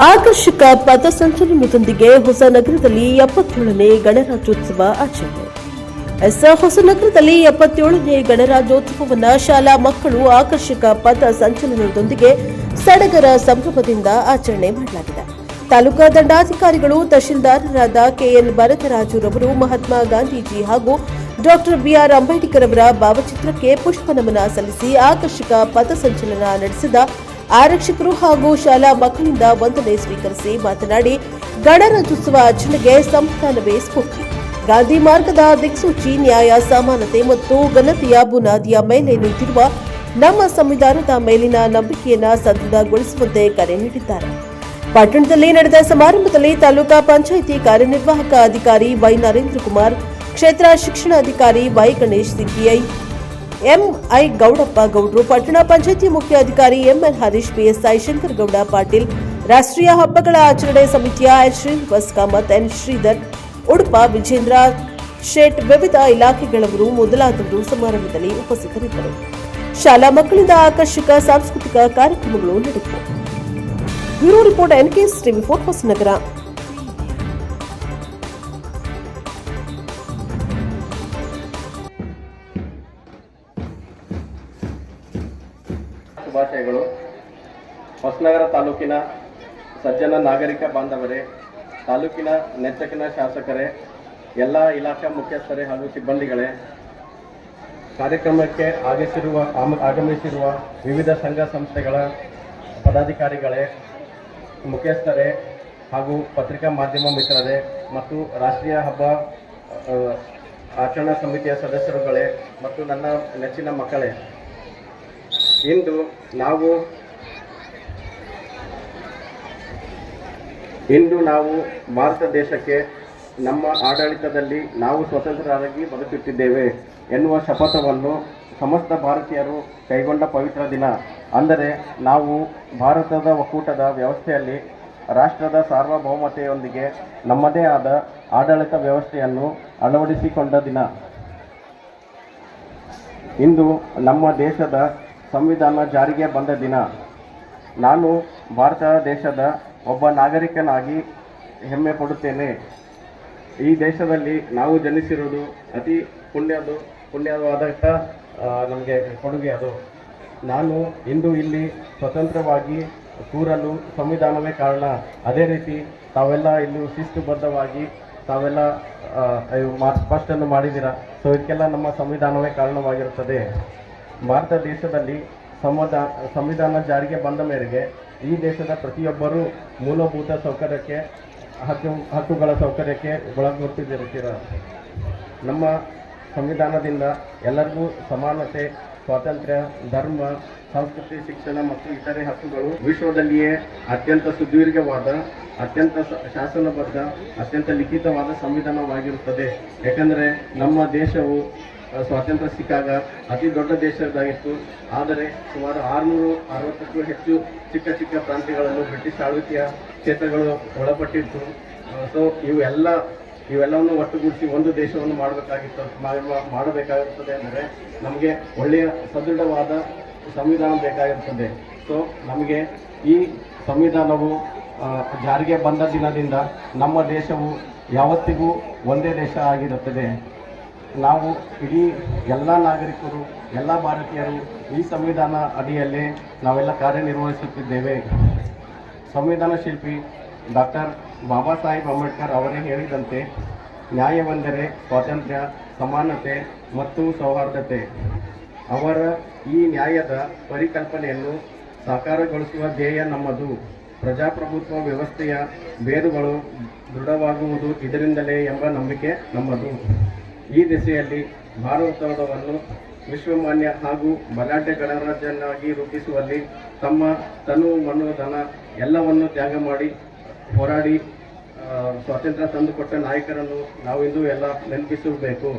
ಆಕರ್ಷಕ ಪಥಸಂಚಲನದೊಂದಿಗೆ ಹೊಸನಗರದಲ್ಲಿ 77ನೇ ಗಣರಾಜ್ಯೋತ್ಸವ ಆಚರಣೆ. ಹೊಸನಗರದಲ್ಲಿ 77ನೇ ಗಣರಾಜ್ಯೋತ್ಸವವನ್ನು ಶಾಲಾ ಮಕ್ಕಳು ಆಕರ್ಷಕ ಪಥ ಸಂಚಲನದೊಂದಿಗೆ ಸಡಗರ ಸಂಭ್ರಮದಿಂದ ಆಚರಣೆ ಮಾಡಲಾಗಿದೆ. ತಾಲೂಕಾ ದಂಡಾಧಿಕಾರಿಗಳು ತಹಶೀಲ್ದಾರರಾದ ಕೆಎನ್ ಭರತರಾಜುರವರು ಮಹಾತ್ಮ ಗಾಂಧೀಜಿ ಹಾಗೂ ಡಾಕ್ಟರ್ ಬಿಆರ್ ಅಂಬೇಡ್ಕರ್ ಅವರ ಭಾವಚಿತ್ರಕ್ಕೆ ಪುಷ್ಪನಮನ ಸಲ್ಲಿಸಿ ಆಕರ್ಷಕ ಪಥಸಂಚಲನ ನಡೆಸಿದ ಆರಕ್ಷಕರು ಹಾಗೂ ಶಾಲಾ ಮಕ್ಕಳಿಂದ ವಂದನೆ ಸ್ವೀಕರಿಸಿ ಮಾತನಾಡಿ, ಗಣರಾಜ್ಯೋತ್ಸವ ಆಚರಣೆಗೆ ಸಂವಿಧಾನವೇ ಸ್ಫೂರ್ತಿ. ಗಾಂಧಿ ಮಾರ್ಗದ ದಿಕ್ಸೂಚಿ, ನ್ಯಾಯ, ಸಮಾನತೆ ಮತ್ತು ಘನತೆಯ ಬುನಾದಿಯ ಮೇಲೆ ನಿಂತಿರುವ ನಮ್ಮ ಸಂವಿಧಾನದ ಮೇಲಿನ ನಂಬಿಕೆಯನ್ನು ಸದೃಢಗೊಳಿಸುವಂತೆ ಕರೆ ನೀಡಿದ್ದಾರೆ. ಪಟ್ಟಣದಲ್ಲಿ ನಡೆದ ಸಮಾರಂಭದಲ್ಲಿ ತಾಲೂಕಾ ಪಂಚಾಯಿತಿ ಕಾರ್ಯನಿರ್ವಾಹಕ ಅಧಿಕಾರಿ ವೈ ನರೇಂದ್ರ ಕುಮಾರ್, ಕ್ಷೇತ್ರ ಶಿಕ್ಷಣಾಧಿಕಾರಿ Y Ganesh, CPI MI Gowdappa ಗೌಡ್ರು, ಪಟ್ಟಣ ಪಂಚಾಯಿತಿ ಮುಖ್ಯ ಅಧಿಕಾರಿ ಎಂಎಲ್ ಹರೀಶ್, ಪಿಎಸ್ಐ ಶಂಕರಗೌಡ ಪಾಟೀಲ್, ರಾಷ್ಟ್ರೀಯ ಹಬ್ಬಗಳ ಆಚರಣೆ ಸಮಿತಿಯ ಎನ್ ಶ್ರೀನಿವಾಸ್ ಕಾಮತ್, ಎನ್ ಶ್ರೀಧರ್, ಉಡುಪ ವಿಜೇಂದ್ರ ಶೇಟ್, ವಿವಿಧ ಇಲಾಖೆಗಳವರು ಮೊದಲಾದವರು ಸಮಾರಂಭದಲ್ಲಿ ಉಪಸ್ಥಿತರಿದ್ದರು. ಶಾಲಾ ಮಕ್ಕಳಿಂದ ಆಕರ್ಷಕ ಸಾಂಸ್ಕೃತಿಕ ಕಾರ್ಯಕ್ರಮಗಳು ನಡೆದವು. Bureau report NKS TV 4 Hosanagara. ಶುಭಾಶಯಗಳು. ಹೊಸನಗರ ತಾಲೂಕಿನ ಸಜ್ಜನ ನಾಗರಿಕ ಬಾಂಧವರೇ, ತಾಲೂಕಿನ ನೆಚ್ಚಿನ ಶಾಸಕರೇ, ಎಲ್ಲ ಇಲಾಖಾ ಮುಖ್ಯಸ್ಥರೇ ಹಾಗೂ ಸಿಬ್ಬಂದಿಗಳೇ, ಕಾರ್ಯಕ್ರಮಕ್ಕೆ ಆಗಮಿಸಿರುವ ವಿವಿಧ ಸಂಘ ಸಂಸ್ಥೆಗಳ ಪದಾಧಿಕಾರಿಗಳೇ, ಮುಖ್ಯಸ್ಥರೇ ಹಾಗೂ ಪತ್ರಿಕಾ ಮಾಧ್ಯಮ ಮಿತ್ರರೇ ಮತ್ತು ರಾಷ್ಟ್ರೀಯ ಹಬ್ಬ ಆಚರಣಾ ಸಮಿತಿಯ ಸದಸ್ಯರುಗಳೇ ಮತ್ತು ನನ್ನ ನೆಚ್ಚಿನ ಮಕ್ಕಳೇ, ಇಂದು ನಾವು ಭಾರತ ದೇಶಕ್ಕೆ ನಮ್ಮ ಆಡಳಿತದಲ್ಲಿ ನಾವು ಸ್ವತಂತ್ರರಾಗಿ ಬದುಕುತ್ತಿದ್ದೇವೆ ಎನ್ನುವ ಶಪಥವನ್ನು ಸಮಸ್ತ ಭಾರತೀಯರು ಕೈಗೊಂಡ ಪವಿತ್ರ ದಿನ. ಅಂದರೆ ನಾವು ಭಾರತದ ಒಕ್ಕೂಟದ ವ್ಯವಸ್ಥೆಯಲ್ಲಿ ರಾಷ್ಟ್ರದ ಸಾರ್ವಭೌಮತೆಯೊಂದಿಗೆ ನಮ್ಮದೇ ಆದ ಆಡಳಿತ ವ್ಯವಸ್ಥೆಯನ್ನು ಅಳವಡಿಸಿಕೊಂಡ ದಿನ. ಇಂದು ನಮ್ಮ ದೇಶದ ಸಂವಿಧಾನ ಜಾರಿಗೆ ಬಂದ ದಿನ. ನಾನು ಭಾರತ ದೇಶದ ಒಬ್ಬ ನಾಗರಿಕನಾಗಿ ಹೆಮ್ಮೆ ಪಡುತ್ತೇನೆ. ಈ ದೇಶದಲ್ಲಿ ನಾವು ಜನಿಸಿರುವುದು ಅತಿ ಪುಣ್ಯವಾದಂಥ ನಮಗೆ ಕೊಡುಗೆ ಅದು. ನಾನು ಇಂದು ಇಲ್ಲಿ ಸ್ವತಂತ್ರವಾಗಿ ಕೂರಲು ಸಂವಿಧಾನವೇ ಕಾರಣ. ಅದೇ ರೀತಿ ತಾವೆಲ್ಲ ಇಲ್ಲಿ ಶಿಸ್ತುಬದ್ಧವಾಗಿ ತಾವೆಲ್ಲ ಸ್ಪಷ್ಟನ್ನು ಮಾಡಿದ್ದೀರಾ. ಸೊ ಇದಕ್ಕೆಲ್ಲ ನಮ್ಮ ಸಂವಿಧಾನವೇ ಕಾರಣವಾಗಿರುತ್ತದೆ. ಭಾರತ ದೇಶದಲ್ಲಿ ಸಂವಿಧಾನ ಜಾರಿಗೆ ಬಂದ ಮೇರೆಗೆ ಈ ದೇಶದ ಪ್ರತಿಯೊಬ್ಬರೂ ಮೂಲಭೂತ ಸೌಕರ್ಯಕ್ಕೆ ಹಕ್ಕುಗಳ ಸೌಕರ್ಯಕ್ಕೆ ಒಳಗೊತ್ತಿರುತ್ತೀರ. ನಮ್ಮ ಸಂವಿಧಾನದಿಂದ ಎಲ್ಲರಿಗೂ ಸಮಾನತೆ, ಸ್ವಾತಂತ್ರ್ಯ, ಧರ್ಮ, ಸಂಸ್ಕೃತಿ, ಶಿಕ್ಷಣ ಮತ್ತು ಇತರೆ ಹಕ್ಕುಗಳು ವಿಶ್ವದಲ್ಲಿಯೇ ಅತ್ಯಂತ ಸುದೀರ್ಘವಾದ, ಅತ್ಯಂತ ಶಾಸನಬದ್ಧ, ಅತ್ಯಂತ ಲಿಖಿತವಾದ ಸಂವಿಧಾನವಾಗಿರುತ್ತದೆ. ಯಾಕಂದರೆ ನಮ್ಮ ದೇಶವು ಸ್ವಾತಂತ್ರ್ಯ ಸಿಕ್ಕಾಗ ಅತಿ ದೊಡ್ಡ ದೇಶದಾಗಿತ್ತು. ಆದರೆ ಸುಮಾರು 660ಕ್ಕೂ ಹೆಚ್ಚು ಚಿಕ್ಕ ಚಿಕ್ಕ ಪ್ರಾಂತ್ಯಗಳನ್ನು ಬ್ರಿಟಿಷ್ ಆಳ್ವಿಕೆಯ ಕ್ಷೇತ್ರಗಳು ಒಳಪಟ್ಟಿತ್ತು. ಸೊ ಇವೆಲ್ಲವನ್ನು ಒಟ್ಟುಗೂಡಿಸಿ ಒಂದು ದೇಶವನ್ನು ಮಾಡಬೇಕಾಗುತ್ತದೆ ಅಂದರೆ ನಮಗೆ ಒಳ್ಳೆಯ ಸದೃಢವಾದ ಸಂವಿಧಾನ ಬೇಕಾಗಿರುತ್ತದೆ. ಸೊ ನಮಗೆ ಈ ಸಂವಿಧಾನವು ಜಾರಿಗೆ ಬಂದ ದಿನದಿಂದ ನಮ್ಮ ದೇಶವು ಯಾವತ್ತಿಗೂ ಒಂದೇ ದೇಶ ಆಗಿರುತ್ತದೆ. ನಾವು ಇಡೀ ಎಲ್ಲ ನಾಗರಿಕರು, ಎಲ್ಲ ಭಾರತೀಯರು ಈ ಸಂವಿಧಾನ ಅಡಿಯಲ್ಲೇ ನಾವೆಲ್ಲ ಕಾರ್ಯನಿರ್ವಹಿಸುತ್ತಿದ್ದೇವೆ. ಸಂವಿಧಾನ ಶಿಲ್ಪಿ ಡಾಕ್ಟರ್ ಬಾಬಾ ಸಾಹೇಬ್ ಅಂಬೇಡ್ಕರ್ ಅವರೇ ಹೇಳಿದಂತೆ, ನ್ಯಾಯವೆಂದರೆ ಸ್ವಾತಂತ್ರ್ಯ, ಸಮಾನತೆ ಮತ್ತು ಸೌಹಾರ್ದತೆ. ಅವರ ಈ ನ್ಯಾಯದ ಪರಿಕಲ್ಪನೆಯನ್ನು ಸಾಕಾರಗೊಳಿಸುವ ಧ್ಯೇಯ ನಮ್ಮದು. ಪ್ರಜಾಪ್ರಭುತ್ವ ವ್ಯವಸ್ಥೆಯ ಬೇರುಗಳು ದೃಢವಾಗುವುದು ಇದರಿಂದಲೇ ಎಂಬ ನಂಬಿಕೆ ನಮ್ಮದು. ಈ ದಿಸೆಯಲ್ಲಿ ಭಾರತವನ್ನು ವಿಶ್ವಮಾನ್ಯ ಹಾಗೂ ಬಲಾಢ್ಯ ಗಣರಾಜ್ಯನಾಗಿ ರೂಪಿಸುವಲ್ಲಿ ತಮ್ಮ ತನು, ಮನು, ಧನ ಎಲ್ಲವನ್ನು ತ್ಯಾಗ ಮಾಡಿ ಹೋರಾಡಿ ಸ್ವಾತಂತ್ರ್ಯ ತಂದುಕೊಟ್ಟ ನಾಯಕರನ್ನು ನಾವಿಂದು ಎಲ್ಲ ನೆನಪಿಸಬೇಕು.